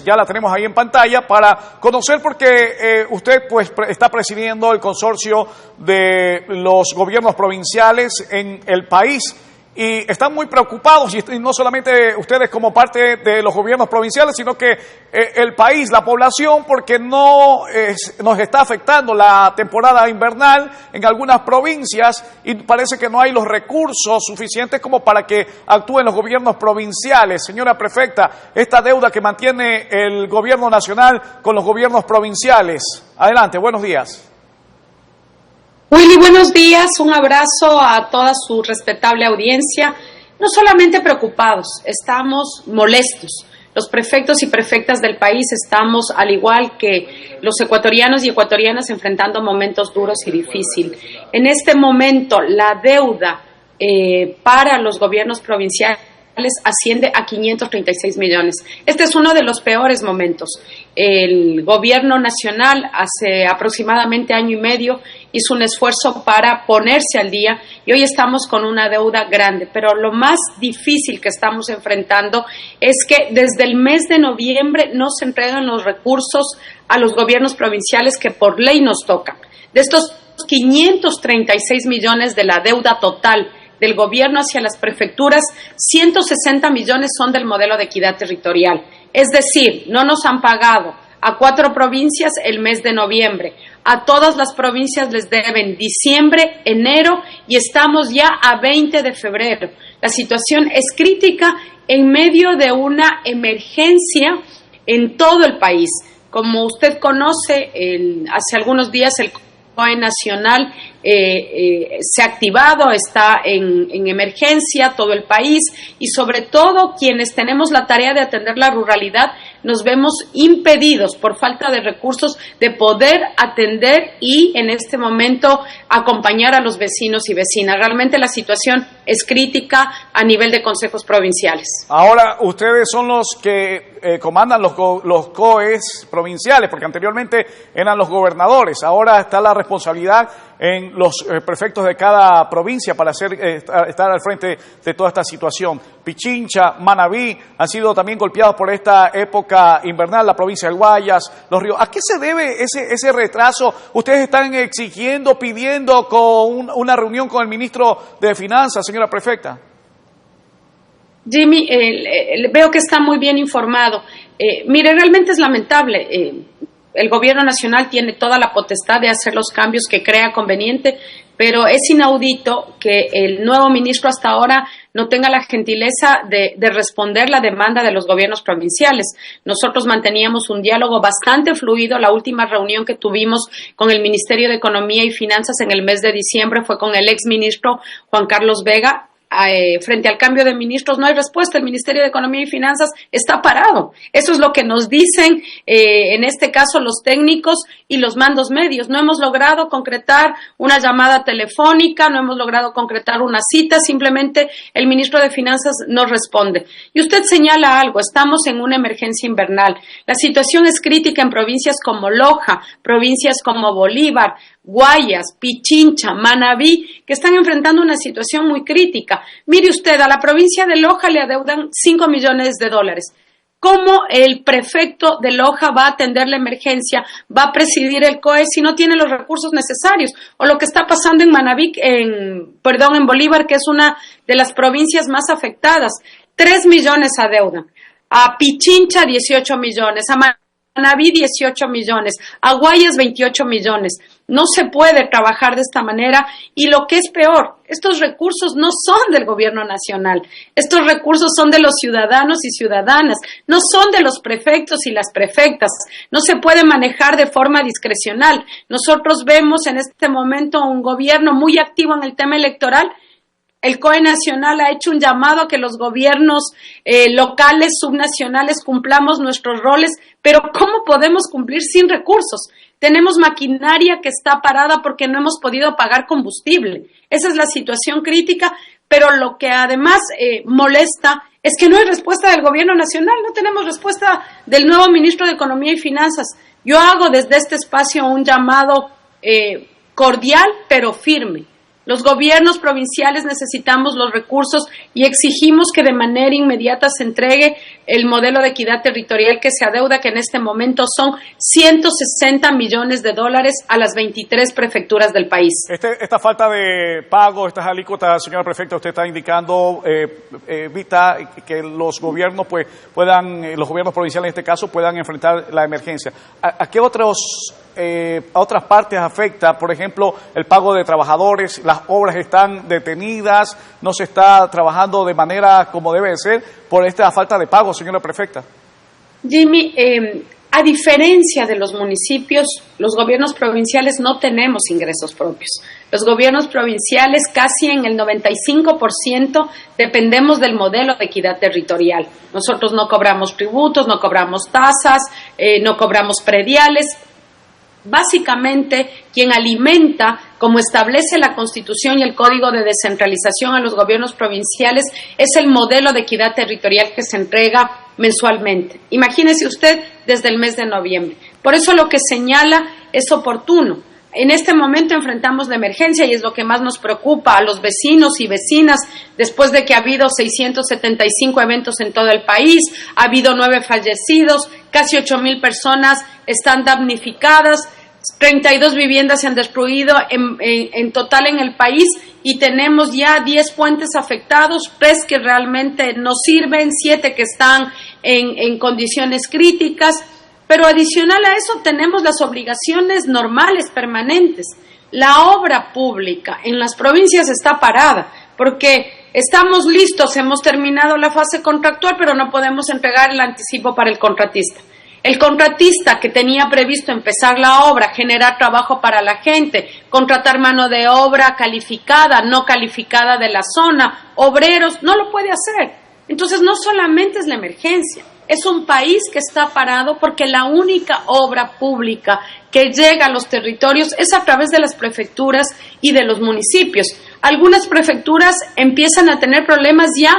ya la tenemos ahí en pantalla para conocer porque usted pues está presidiendo el consorcio de los gobiernos provinciales en el país. Y están muy preocupados, y no solamente ustedes como parte de los gobiernos provinciales, sino que el país, la población, porque nos está afectando la temporada invernal en algunas provincias y parece que no hay los recursos suficientes como para que actúen los gobiernos provinciales. Señora prefecta, esta deuda que mantiene el gobierno nacional con los gobiernos provinciales. Adelante, buenos días. Willy, buenos días, un abrazo a toda su respetable audiencia. No solamente preocupados, estamos molestos. Los prefectos y prefectas del país estamos, al igual que los ecuatorianos y ecuatorianas, enfrentando momentos duros y difíciles. En este momento, la deuda para los gobiernos provinciales asciende a 536 millones. Este es uno de los peores momentos. El gobierno nacional hace aproximadamente año y medio hizo un esfuerzo para ponerse al día y hoy estamos con una deuda grande, pero lo más difícil que estamos enfrentando es que desde el mes de noviembre no se entregan los recursos a los gobiernos provinciales que por ley nos tocan. De estos 536 millones de la deuda total del gobierno hacia las prefecturas, 160 millones son del modelo de equidad territorial. Es decir, no nos han pagado a 4 provincias el mes de noviembre. A todas las provincias les deben diciembre, enero y estamos ya a 20 de febrero. La situación es crítica en medio de una emergencia en todo el país. Como usted conoce, hace algunos días el COE nacional se ha activado, está en emergencia todo el país y sobre todo quienes tenemos la tarea de atender la ruralidad nos vemos impedidos por falta de recursos de poder atender y en este momento acompañar a los vecinos y vecinas. Realmente la situación es crítica a nivel de consejos provinciales. Ahora ustedes son los que comandan los COEs provinciales, porque anteriormente eran los gobernadores, ahora está la responsabilidad en los prefectos de cada provincia para estar al frente de toda esta situación. Pichincha, Manabí han sido también golpeados por esta época invernal, la provincia del Guayas, Los Ríos. ¿A qué se debe ese retraso? Ustedes están exigiendo, pidiendo con una reunión con el ministro de Finanzas, señora prefecta. Jimmy, veo que está muy bien informado. Mire, realmente es lamentable. El gobierno nacional tiene toda la potestad de hacer los cambios que crea conveniente, pero es inaudito que el nuevo ministro hasta ahora no tenga la gentileza de responder la demanda de los gobiernos provinciales. Nosotros manteníamos un diálogo bastante fluido. La última reunión que tuvimos con el Ministerio de Economía y Finanzas en el mes de diciembre fue con el exministro Juan Carlos Vega. Frente al cambio de ministros no hay respuesta, el Ministerio de Economía y Finanzas está parado. Eso es lo que nos dicen en este caso los técnicos y los mandos medios. No hemos logrado concretar una llamada telefónica, no hemos logrado concretar una cita, simplemente el ministro de Finanzas no responde. Y usted señala algo, estamos en una emergencia invernal. La situación es crítica en provincias como Loja, provincias como Bolívar, Guayas, Pichincha, Manabí, que están enfrentando una situación muy crítica. Mire usted, a la provincia de Loja le adeudan $5 millones. ¿Cómo el prefecto de Loja va a atender la emergencia, va a presidir el COE si no tiene los recursos necesarios? O lo que está pasando en Manabí, en Bolívar, que es una de las provincias más afectadas. 3 millones adeudan. A Pichincha, 18 millones. A Manabí, 18 millones. A Guayas, 28 millones. No se puede trabajar de esta manera y lo que es peor, estos recursos no son del gobierno nacional, estos recursos son de los ciudadanos y ciudadanas, no son de los prefectos y las prefectas, no se puede manejar de forma discrecional. Nosotros vemos en este momento un gobierno muy activo en el tema electoral. El COE nacional ha hecho un llamado a que los gobiernos locales, subnacionales, cumplamos nuestros roles, pero ¿cómo podemos cumplir sin recursos? Tenemos maquinaria que está parada porque no hemos podido pagar combustible. Esa es la situación crítica, pero lo que además molesta es que no hay respuesta del gobierno nacional, no tenemos respuesta del nuevo ministro de Economía y Finanzas. Yo hago desde este espacio un llamado cordial pero firme. Los gobiernos provinciales necesitamos los recursos y exigimos que de manera inmediata se entregue el modelo de equidad territorial que se adeuda, que en este momento son $160 millones a las 23 prefecturas del país. Esta falta de pago, estas alícuotas, señora prefecta, usted está indicando, evita que los gobiernos los gobiernos provinciales en este caso puedan enfrentar la emergencia. ¿A qué a otras partes afecta? Por ejemplo, el pago de trabajadores, las obras están detenidas, no se está trabajando de manera como debe de ser por esta falta de pago, señora prefecta. Jimmy, a diferencia de los municipios, los gobiernos provinciales no tenemos ingresos propios. Los gobiernos provinciales casi en el 95% dependemos del modelo de equidad territorial. Nosotros no cobramos tributos, no cobramos tasas, no cobramos prediales. Básicamente, quien alimenta, como establece la Constitución y el Código de Descentralización a los gobiernos provinciales, es el modelo de equidad territorial que se entrega mensualmente. Imagínese usted desde el mes de noviembre. Por eso lo que señala es oportuno. En este momento enfrentamos la emergencia y es lo que más nos preocupa a los vecinos y vecinas después de que ha habido 675 eventos en todo el país, ha habido 9 fallecidos, casi 8,000 personas están damnificadas, 32 viviendas se han destruido en total en el país y tenemos ya 10 puentes afectados, 3 que realmente no sirven, 7 que están en condiciones críticas. Pero adicional a eso tenemos las obligaciones normales, permanentes. La obra pública en las provincias está parada porque estamos listos, hemos terminado la fase contractual, pero no podemos entregar el anticipo para el contratista. El contratista que tenía previsto empezar la obra, generar trabajo para la gente, contratar mano de obra calificada, no calificada de la zona, obreros, no lo puede hacer. Entonces no solamente es la emergencia. Es un país que está parado porque la única obra pública que llega a los territorios es a través de las prefecturas y de los municipios. Algunas prefecturas empiezan a tener problemas ya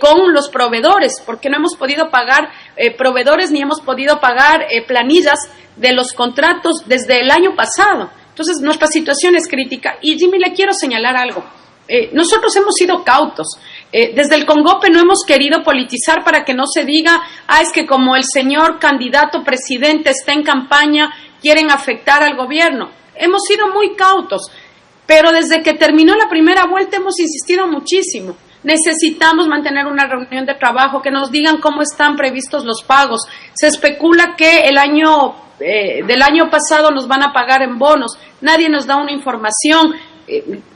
con los proveedores, porque no hemos podido pagar proveedores ni hemos podido pagar planillas de los contratos desde el año pasado. Entonces, nuestra situación es crítica. Y Jimmy, le quiero señalar algo. Nosotros hemos sido cautos. Desde el CONGOPE no hemos querido politizar para que no se diga, es que como el señor candidato presidente está en campaña, quieren afectar al gobierno. Hemos sido muy cautos, pero desde que terminó la primera vuelta hemos insistido muchísimo. Necesitamos mantener una reunión de trabajo, que nos digan cómo están previstos los pagos. Se especula que el año del año pasado nos van a pagar en bonos. Nadie nos da una información.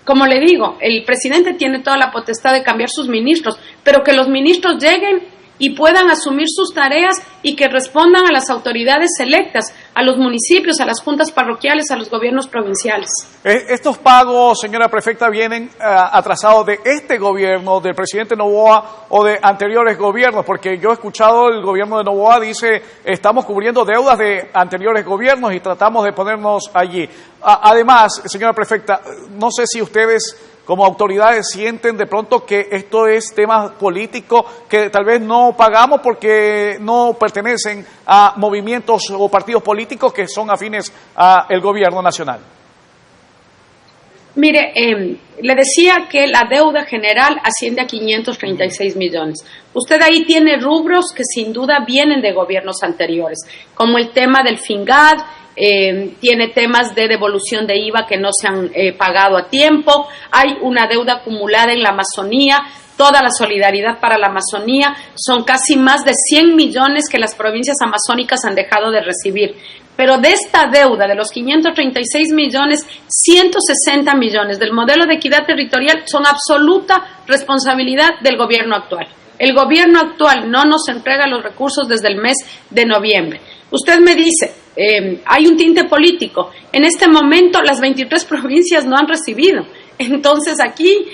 Como le digo, el presidente tiene toda la potestad de cambiar sus ministros, pero que los ministros lleguen y puedan asumir sus tareas y que respondan a las autoridades electas, a los municipios, a las juntas parroquiales, a los gobiernos provinciales. Estos pagos, señora prefecta, vienen atrasados de este gobierno, del presidente Noboa o de anteriores gobiernos, porque yo he escuchado el gobierno de Noboa dice, estamos cubriendo deudas de anteriores gobiernos y tratamos de ponernos allí. Además, señora prefecta, no sé si ustedes como autoridades sienten de pronto que esto es tema político, que tal vez no pagamos porque no pertenecen a movimientos o partidos políticos que son afines al gobierno nacional. Mire, le decía que la deuda general asciende a 536 millones. Usted ahí tiene rubros que sin duda vienen de gobiernos anteriores, como el tema del FINGAD, tiene temas de devolución de IVA que no se han pagado a tiempo, hay una deuda acumulada en la Amazonía, toda la solidaridad para la Amazonía, son casi más de 100 millones que las provincias amazónicas han dejado de recibir. Pero de esta deuda, de los 536 millones, 160 millones del modelo de equidad territorial son absoluta responsabilidad del gobierno actual. El gobierno actual no nos entrega los recursos desde el mes de noviembre. Usted me dice, hay un tinte político. En este momento las 23 provincias no han recibido. Entonces aquí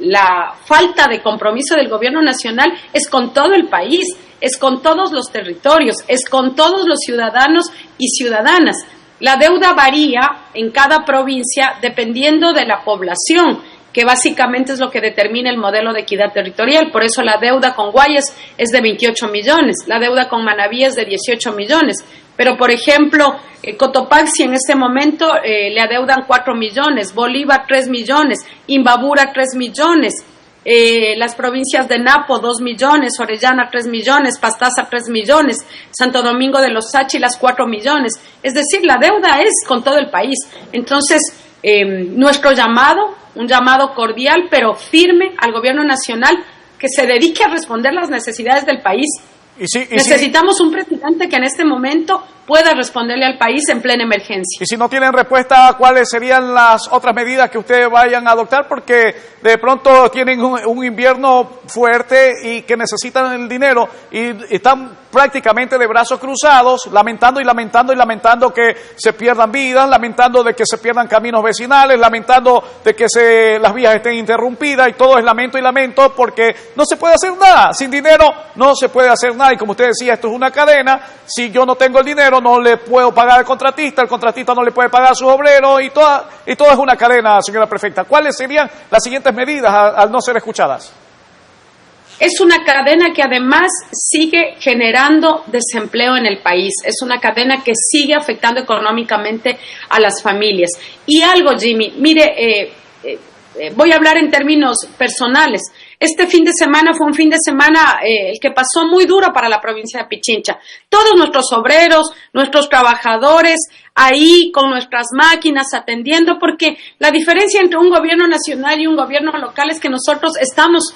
la falta de compromiso del gobierno nacional es con todo el país, es con todos los territorios, es con todos los ciudadanos y ciudadanas. La deuda varía en cada provincia dependiendo de la población, que básicamente es lo que determina el modelo de equidad territorial. Por eso la deuda con Guayas es de 28 millones, la deuda con Manabí es de 18 millones, Pero, por ejemplo, Cotopaxi en este momento le adeudan 4 millones, Bolívar 3 millones, Imbabura 3 millones, las provincias de Napo 2 millones, Orellana 3 millones, Pastaza 3 millones, Santo Domingo de los Sáchilas 4 millones. Es decir, la deuda es con todo el país. Entonces, nuestro llamado, un llamado cordial pero firme al gobierno nacional que se dedique a responder las necesidades del país. Necesitamos un presidente que en este momento pueda responderle al país en plena emergencia. Y si no tienen respuesta, ¿cuáles serían las otras medidas que ustedes vayan a adoptar? Porque de pronto tienen un invierno fuerte y que necesitan el dinero y están prácticamente de brazos cruzados, lamentando que se pierdan vidas, lamentando de que se pierdan caminos vecinales, lamentando de que las vías estén interrumpidas, y todo es lamento y lamento porque no se puede hacer nada. Sin dinero no se puede hacer nada, y como usted decía, esto es una cadena. Si yo no tengo el dinero, no le puedo pagar al contratista, el contratista no le puede pagar a sus obreros, y todo es una cadena, señora prefecta. ¿Cuáles serían las siguientes medidas al no ser escuchadas? Es una cadena que además sigue generando desempleo en el país, es una cadena que sigue afectando económicamente a las familias. Y algo, Jimmy, mire, voy a hablar en términos personales. Este fin de semana fue un fin de semana el que pasó muy duro para la provincia de Pichincha. Todos nuestros obreros, nuestros trabajadores, ahí con nuestras máquinas atendiendo, porque la diferencia entre un gobierno nacional y un gobierno local es que nosotros estamos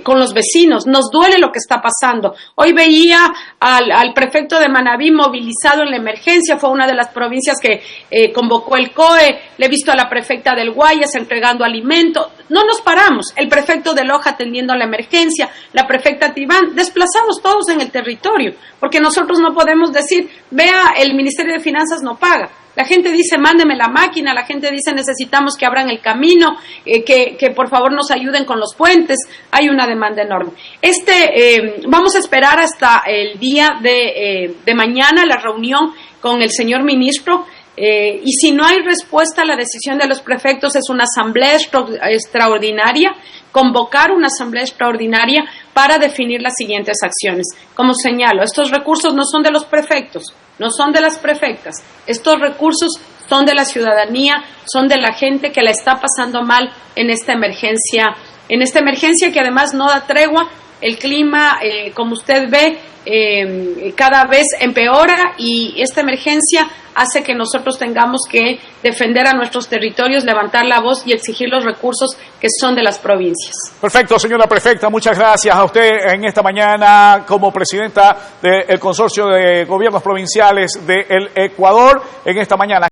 con los vecinos, nos duele lo que está pasando. Hoy veía al prefecto de Manabí movilizado en la emergencia, fue una de las provincias que convocó el COE, le he visto a la prefecta del Guayas entregando alimento. No nos paramos, el prefecto de Loja atendiendo a la emergencia, la prefecta Tibán, desplazados todos en el territorio, porque nosotros no podemos decir, vea, el Ministerio de Finanzas no paga. La gente dice, mándeme la máquina, la gente dice, necesitamos que abran el camino, que por favor nos ayuden con los puentes, hay una demanda enorme. Vamos a esperar hasta el día de mañana, la reunión con el señor ministro, y si no hay respuesta a la decisión de los prefectos, es una asamblea extraordinaria, convocar una asamblea extraordinaria para definir las siguientes acciones. Como señalo, estos recursos no son de los prefectos, no son de las prefectas, estos recursos son de la ciudadanía, son de la gente que la está pasando mal en esta emergencia que además no da tregua. El clima, como usted ve, cada vez empeora, y esta emergencia hace que nosotros tengamos que defender a nuestros territorios, levantar la voz y exigir los recursos que son de las provincias. Perfecto, señora prefecta, muchas gracias a usted en esta mañana como presidenta del Consorcio de Gobiernos Provinciales del Ecuador en esta mañana.